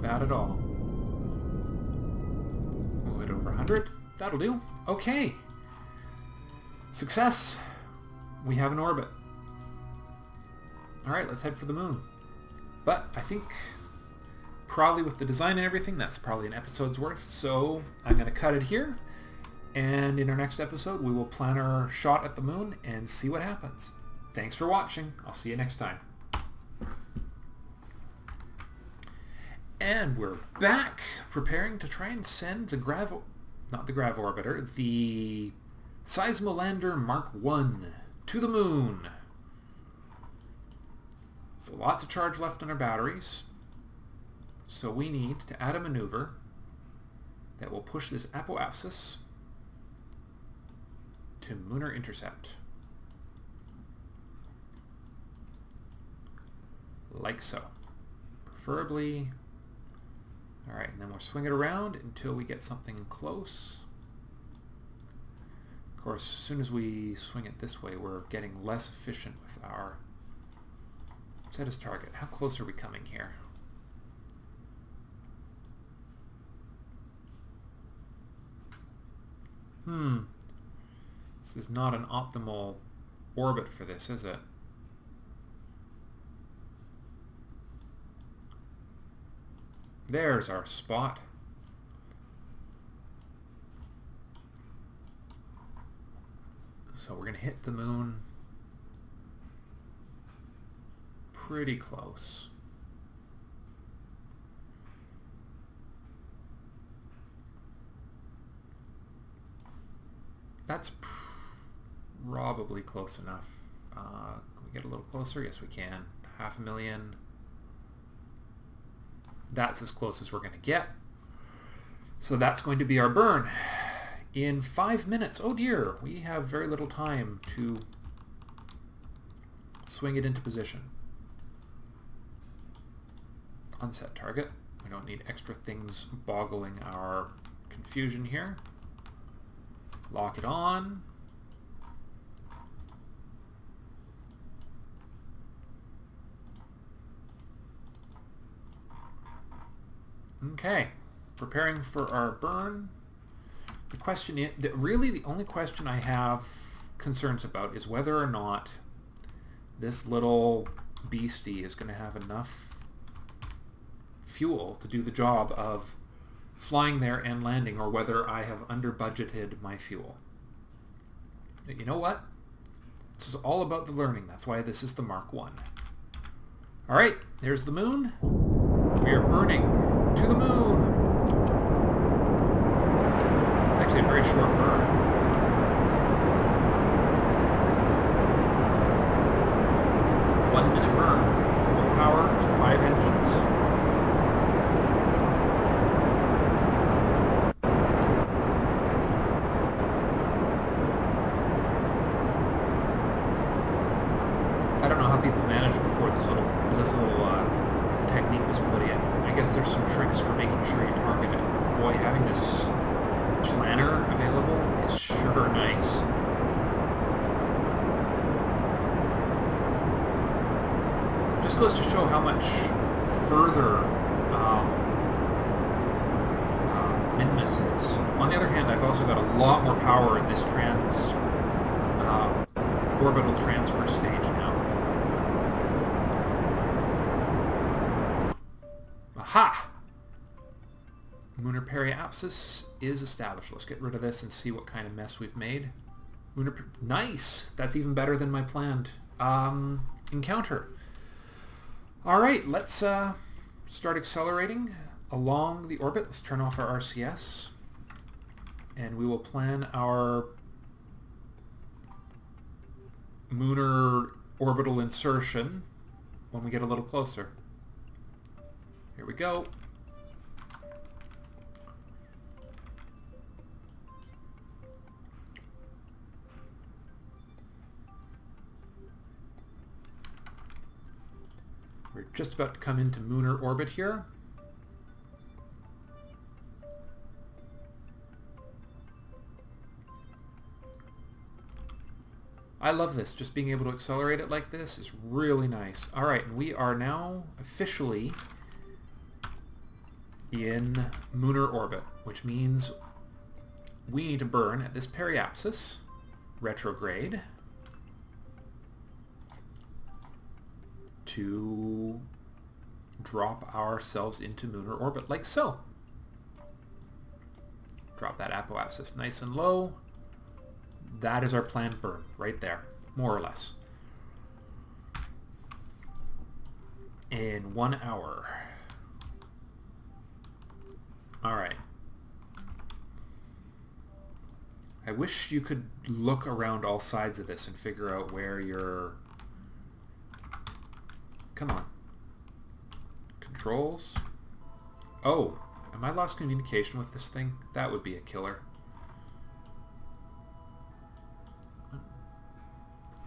bad at all. Move it over 100. That'll do. Okay. Success. We have an orbit. Alright, let's head for the moon. But I think probably with the design and everything, that's probably an episode's worth. So I'm going to cut it here. And in our next episode, we will plan our shot at the moon and see what happens. Thanks for watching. I'll see you next time. And we're back, preparing to try and send the not the grav orbiter, the Seismolander Mark 1 to the moon. There's a lot to charge left on our batteries, so we need to add a maneuver that will push this apoapsis to Munar intercept. Like so. Preferably... Alright, and then we'll swing it around until we get something close. Of course, as soon as we swing it this way, we're getting less efficient with our... Set as target. How close are we coming here? This is not an optimal orbit for this, is it? There's our spot. So we're going to hit the moon pretty close. That's probably close enough. Can we get a little closer? Yes, we can. 500,000. That's as close as we're going to get. So that's going to be our burn in 5 minutes. Oh dear, we have very little time to swing it into position. Unset target. We don't need extra things boggling our confusion here. Lock it on. Okay, preparing for our burn. The question is, really the only question I have concerns about is whether or not this little beastie is going to have enough fuel to do the job of flying there and landing, or whether I have under-budgeted my fuel. But you know what? This is all about the learning. That's why this is the Mark 1. Alright, there's the moon. We are burning to the moon. It's actually a very short burn. One-minute burn. Full power to 5 engines. I don't know how people managed before this little technique was put in. I guess there's some tricks for making sure you target it. But boy, having this planner available is sure nice. Just goes to show how much further Minmus is. On the other hand, I've also got a lot more power in this orbital transfer stage now. Aha! Munar periapsis is established. Let's get rid of this and see what kind of mess we've made. Nice! That's even better than my planned encounter. Alright, let's start accelerating along the orbit. Let's turn off our RCS. And we will plan our Munar orbital insertion when we get a little closer. Here we go. We're just about to come into Munar orbit here. I love this. Just being able to accelerate it like this is really nice. Alright, and we are now officially in Munar orbit, which means we need to burn at this periapsis, retrograde, to drop ourselves into Munar orbit, like so. Drop that apoapsis nice and low. That is our planned burn, right there, more or less. In 1 hour. Alright. I wish you could look around all sides of this and figure out where you're... Come on. Controls. Oh, am I lost communication with this thing? That would be a killer.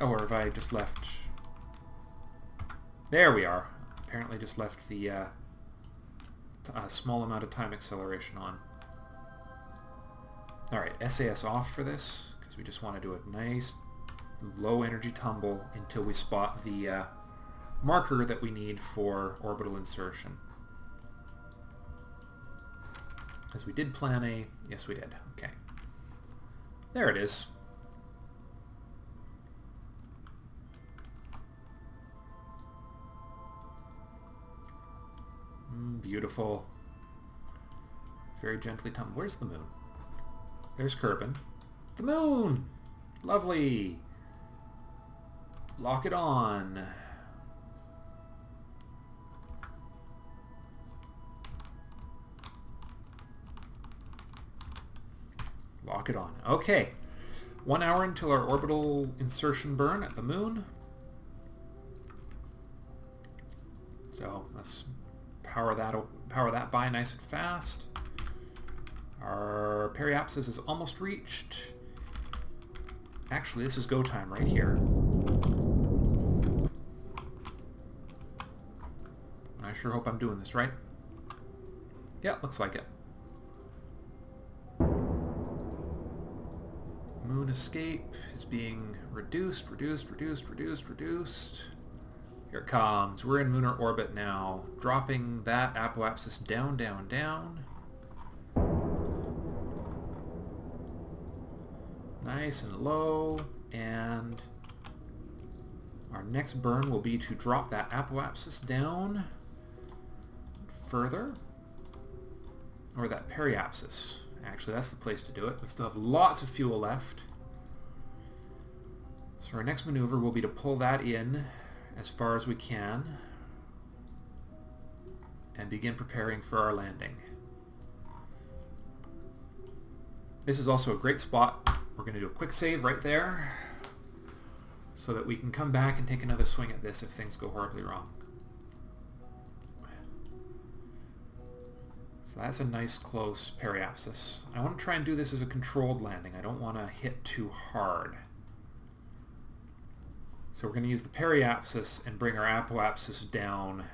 Oh, or have I just left... There we are. Apparently just left the small amount of time acceleration on. Alright, SAS off for this, because we just want to do a nice low energy tumble until we spot the marker that we need for orbital insertion. As we did plan a... Yes, we did. Okay. There it is. Beautiful. Very gently tumble. Where's the moon? There's Kerbin. The moon! Lovely! Lock it on. Lock it on. Okay. 1 hour until our orbital insertion burn at the moon. So let's power that by nice and fast. Our periapsis is almost reached. Actually, this is go time right here. I sure hope I'm doing this right. Yeah, looks like it. Moon escape is being reduced. Here it comes. We're in Munar orbit now. Dropping that apoapsis down. Nice and low. And our next burn will be to drop that apoapsis down further. Or that periapsis. Actually, that's the place to do it. We still have lots of fuel left. So our next maneuver will be to pull that in as far as we can and begin preparing for our landing. This is also a great spot. We're going to do a quick save right there so that we can come back and take another swing at this if things go horribly wrong. So that's a nice close periapsis. I want to try and do this as a controlled landing. I don't want to hit too hard. So we're going to use the periapsis and bring our apoapsis down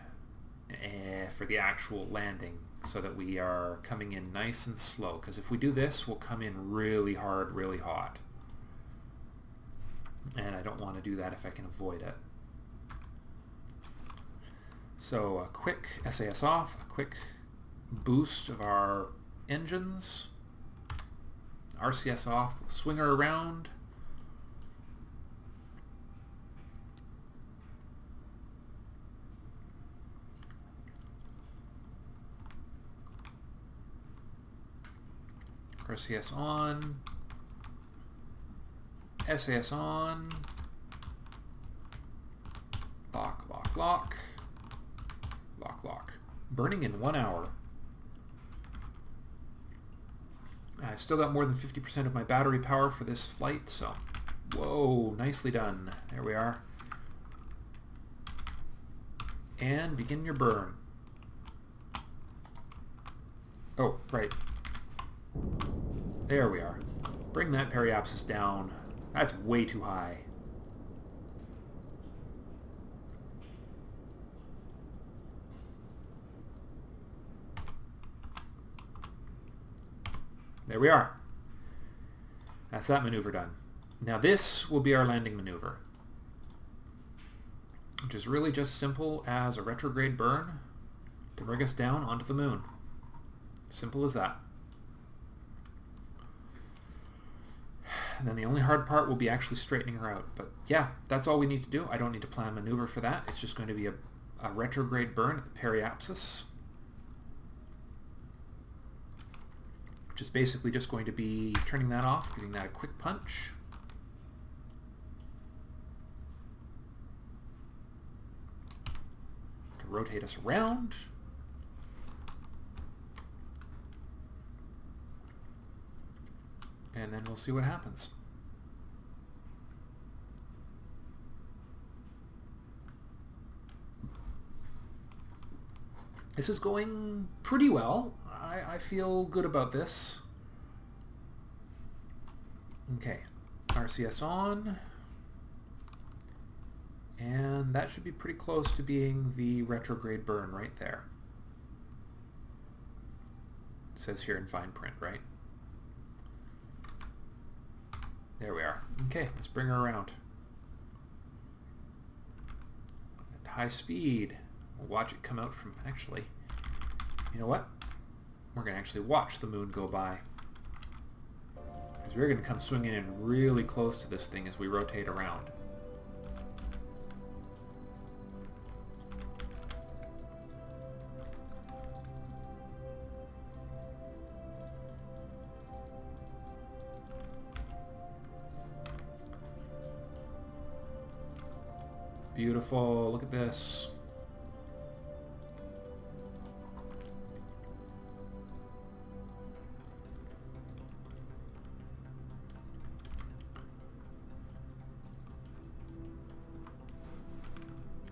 for the actual landing so that we are coming in nice and slow. Because if we do this, we'll come in really hard, really hot. And I don't want to do that if I can avoid it. So a quick SAS off, a quick boost of our engines. RCS off, we'll swing her around. RCS on. SAS on. Lock. Burning in 1 hour. I've still got more than 50% of my battery power for this flight, so... Whoa, nicely done. There we are. And begin your burn. Oh, right. There we are. Bring that periapsis down. That's way too high. There we are. That's that maneuver done. Now this will be our landing maneuver, which is really just simple as a retrograde burn to bring us down onto the moon. Simple as that. And then the only hard part will be actually straightening her out. But yeah, that's all we need to do. I don't need to plan a maneuver for that. It's just going to be a retrograde burn at the periapsis, which is basically just going to be turning that off, giving that a quick punch. To rotate us around. And then we'll see what happens. This is going pretty well. I feel good about this. Okay, RCS on. And that should be pretty close to being the retrograde burn right there. It says here in fine print, right? There we are. Okay, let's bring her around. At high speed. We'll watch it come out from... Actually, you know what? We're going to actually watch the moon go by. Because we're going to come swinging in really close to this thing as we rotate around. Beautiful. Look at this.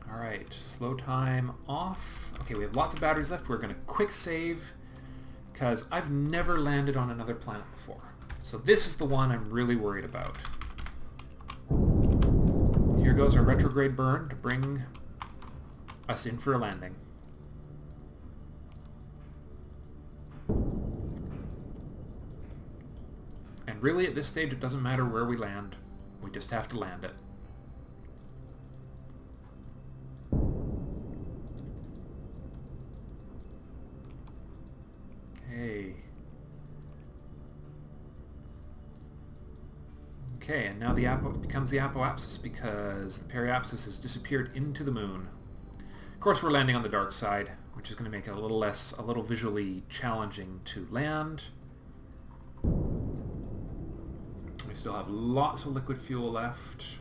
All right, slow time off. Okay, we have lots of batteries left. We're going to quick save because I've never landed on another planet before. So this is the one I'm really worried about. Here goes our retrograde burn to bring us in for a landing. And really at this stage it doesn't matter where we land. We just have to land it. Okay, and now the becomes the apoapsis because the periapsis has disappeared into the moon. Of course, we're landing on the dark side, which is going to make it a little visually challenging to land. We still have lots of liquid fuel left.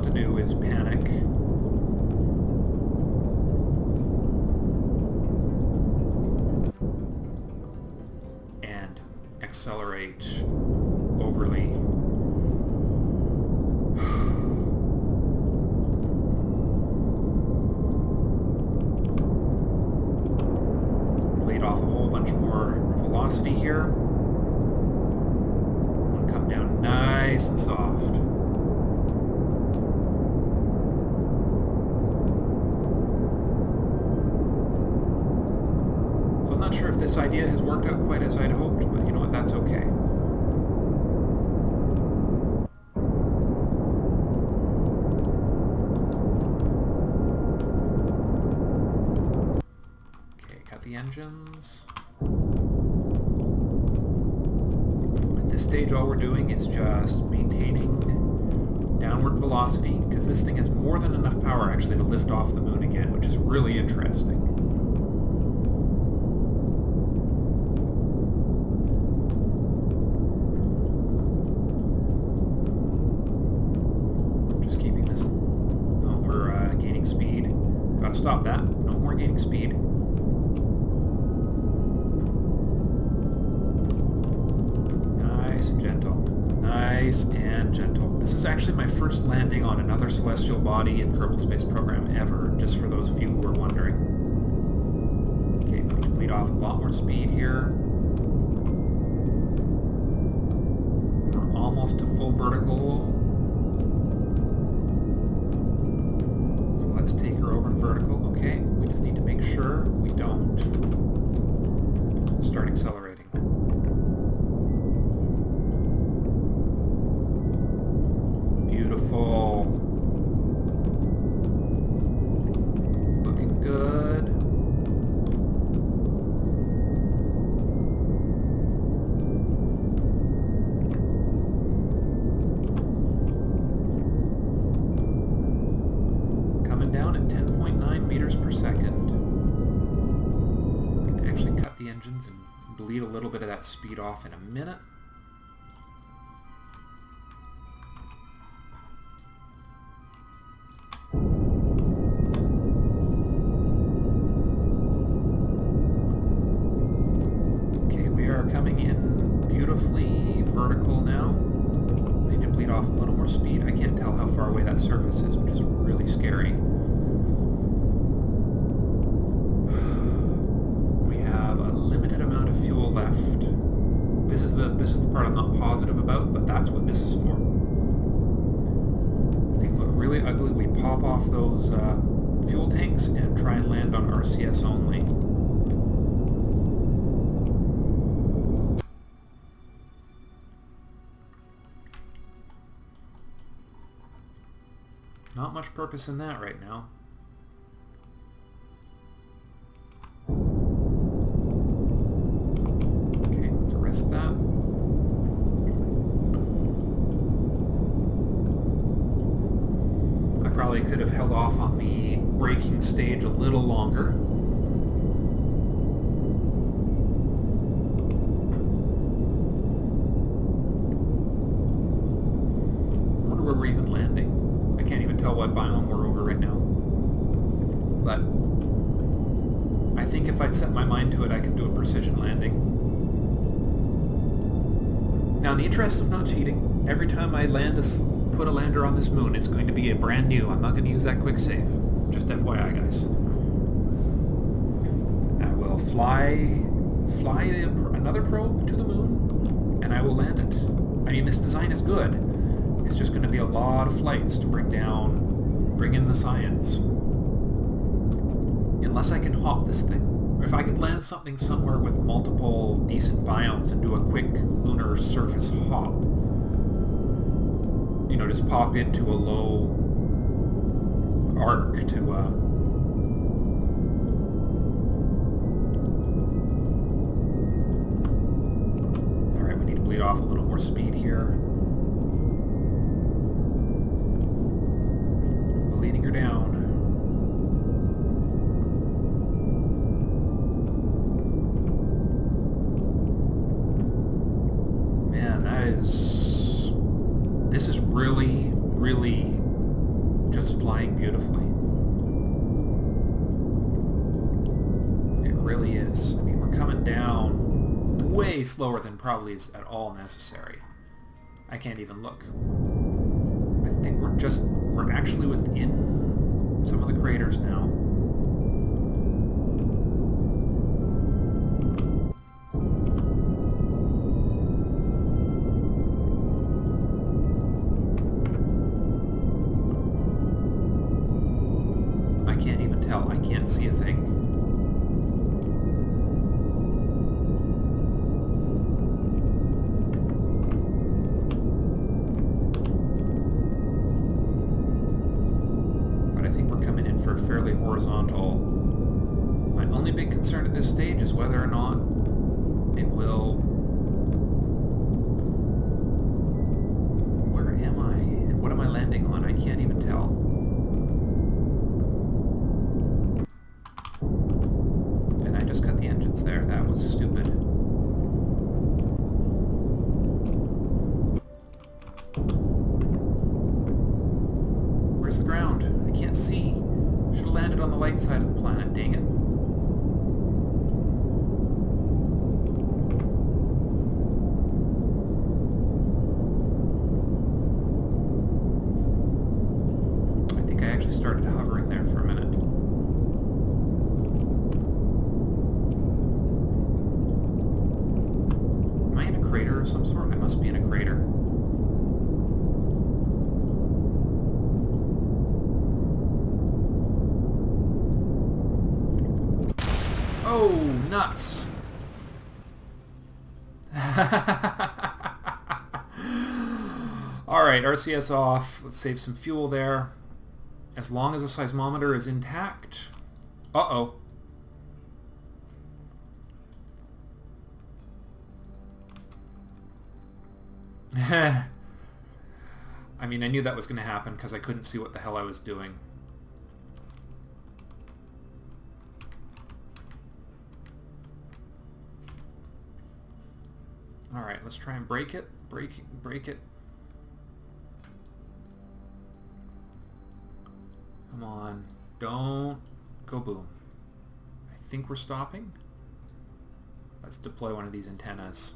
To do is panic. And accelerate overly. Bleed off a whole bunch more velocity here. And come down nice and soft. I'm not sure if this idea has worked out quite as I'd hoped, but you know what, that's okay. Okay, cut the engines. At this stage all we're doing is just maintaining downward velocity, because this thing has more than enough power actually to lift off the moon again, which is really interesting. Stop that. No more gaining speed. Nice and gentle. Nice and gentle. This is actually my first landing on another celestial body in Kerbal Space Program ever, just for those of you who are wondering. Okay, we need to bleed off a lot more speed here. We're almost to full vertical. Let's take her over to vertical. Okay, we just need to make sure we don't start accelerating. Beautiful. Looking good. Coming down at 10.9 meters per second. I can actually cut the engines and bleed a little bit of that speed off in a minute. Coming in beautifully vertical now. I need to bleed off a little more speed. I can't tell how far away that surface is, which is really scary. We have a limited amount of fuel left. This is the part I'm not positive about, but that's what this is for. Things look really ugly. We pop off those fuel tanks and try and land on RCS only. Not much purpose in that right now. Okay, let's arrest that. I probably could have held off on the braking stage a little longer. I wonder where we're even landing. I can't even tell what biome we're over right now. But I think if I'd set my mind to it, I could do a precision landing. Now, in the interest of not cheating, every time I put a lander on this moon, it's going to be a brand new. I'm not going to use that quick save. Just FYI, guys. I will fly another probe to the moon, and I will land it. I mean, this design is good. It's just going to be a lot of flights to bring in the science. Unless I can hop this thing. Or if I could land something somewhere with multiple decent biomes and do a quick lunar surface hop. You know, just pop into a low arc to Alright, we need to bleed off a little more speed here. Leading her down. Man, this is really, really just flying beautifully. It really is. I mean, we're coming down way slower than probably is at all necessary. I can't even look. I think we're actually within some of the craters now. I can't even tell. I can't see a thing. Fairly horizontal. My only big concern at this stage is whether or not it will... Where am I? And what am I landing on? I can't even tell. And I just cut the engines there. That was stupid. Where's the ground? I can't see. Should have landed on the light side of the planet, dang it. I think I actually started hovering there for a minute. Am I in a crater of some sort? I must be in a crater. Oh, nuts. Alright, RCS off. Let's save some fuel there. As long as the seismometer is intact. Uh-oh. I mean, I knew that was going to happen because I couldn't see what the hell I was doing. Alright, let's try and break it. Break it. Come on. Don't go boom. I think we're stopping. Let's deploy one of these antennas.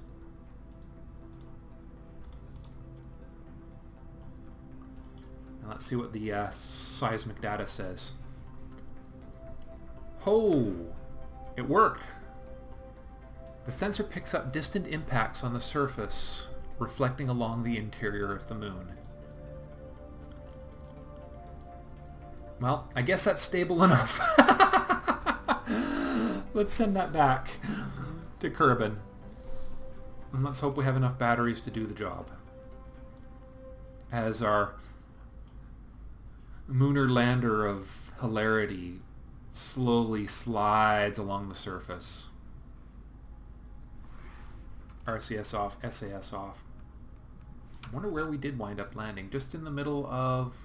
And let's see what the seismic data says. Oh! It worked! The sensor picks up distant impacts on the surface, reflecting along the interior of the moon. Well, I guess that's stable enough. Let's send that back to Kerbin. And let's hope we have enough batteries to do the job. As our Munar lander of hilarity slowly slides along the surface. RCS off, SAS off. I wonder where we did wind up landing. Just in the middle of...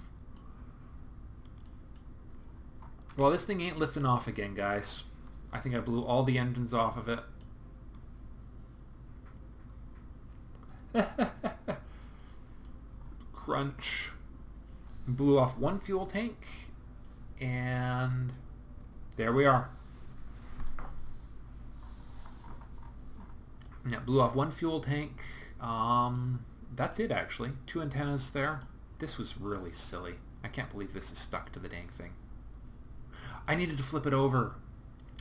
Well, this thing ain't lifting off again, guys. I think I blew all the engines off of it. Crunch. Blew off one fuel tank. And there we are. Yeah, blew off one fuel tank. That's it, actually. 2 antennas there. This was really silly. I can't believe this is stuck to the dang thing. I needed to flip it over.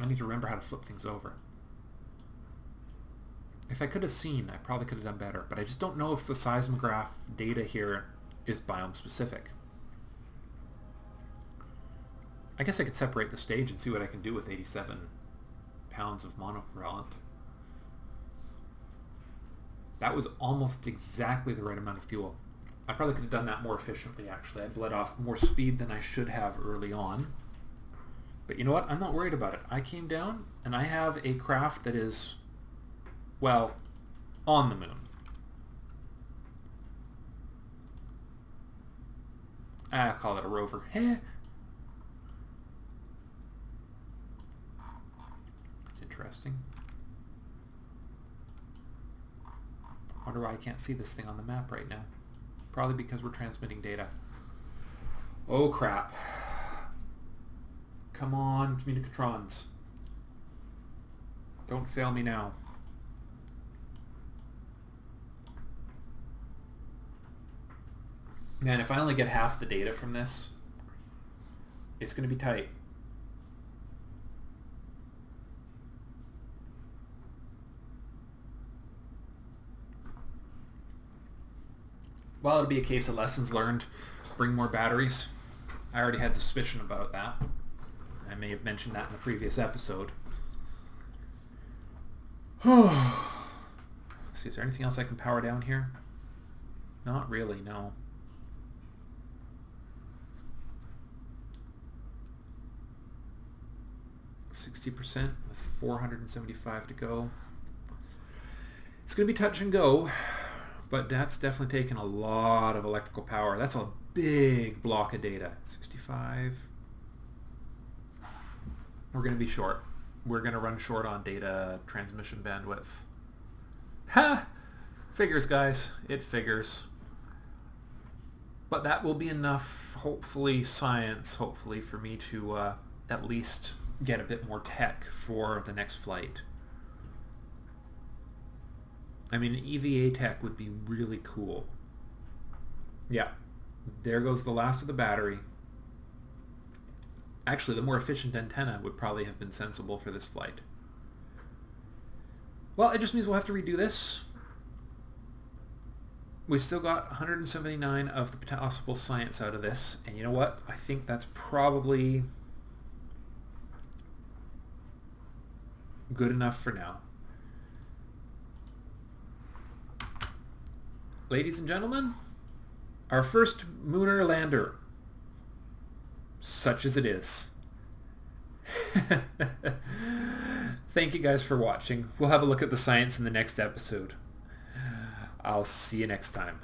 I need to remember how to flip things over. If I could have seen, I probably could have done better. But I just don't know if the seismograph data here is biome specific. I guess I could separate the stage and see what I can do with 87 pounds of monopropellant. That was almost exactly the right amount of fuel. I probably could have done that more efficiently, actually. I bled off more speed than I should have early on. But you know what? I'm not worried about it. I came down, and I have a craft that is, well, on the moon. I'll call it a rover. That's interesting. I wonder why I can't see this thing on the map right now. Probably because we're transmitting data. Oh crap. Come on, communicatrons. Don't fail me now. Man, if I only get half the data from this, it's going to be tight. Well, it'll be a case of lessons learned. Bring more batteries. I already had suspicion about that. I may have mentioned that in the previous episode. Let's see, is there anything else I can power down here? Not really, no. %, with 475 to go. It's going to be touch and go, but that's definitely taken a lot of electrical power. That's a big block of data. 65. We're going to be short. We're going to run short on data transmission bandwidth. Ha! Figures, guys. It figures. But that will be enough, hopefully, science, hopefully, for me to at least get a bit more tech for the next flight. I mean, an EVA tech would be really cool. Yeah, there goes the last of the battery. Actually, the more efficient antenna would probably have been sensible for this flight. Well, it just means we'll have to redo this. We've still got 179 of the possible science out of this, and you know what? I think that's probably... good enough for now. Ladies and gentlemen, our first Munar lander, such as it is. Thank you guys for watching. We'll have a look at the science in the next episode. I'll see you next time.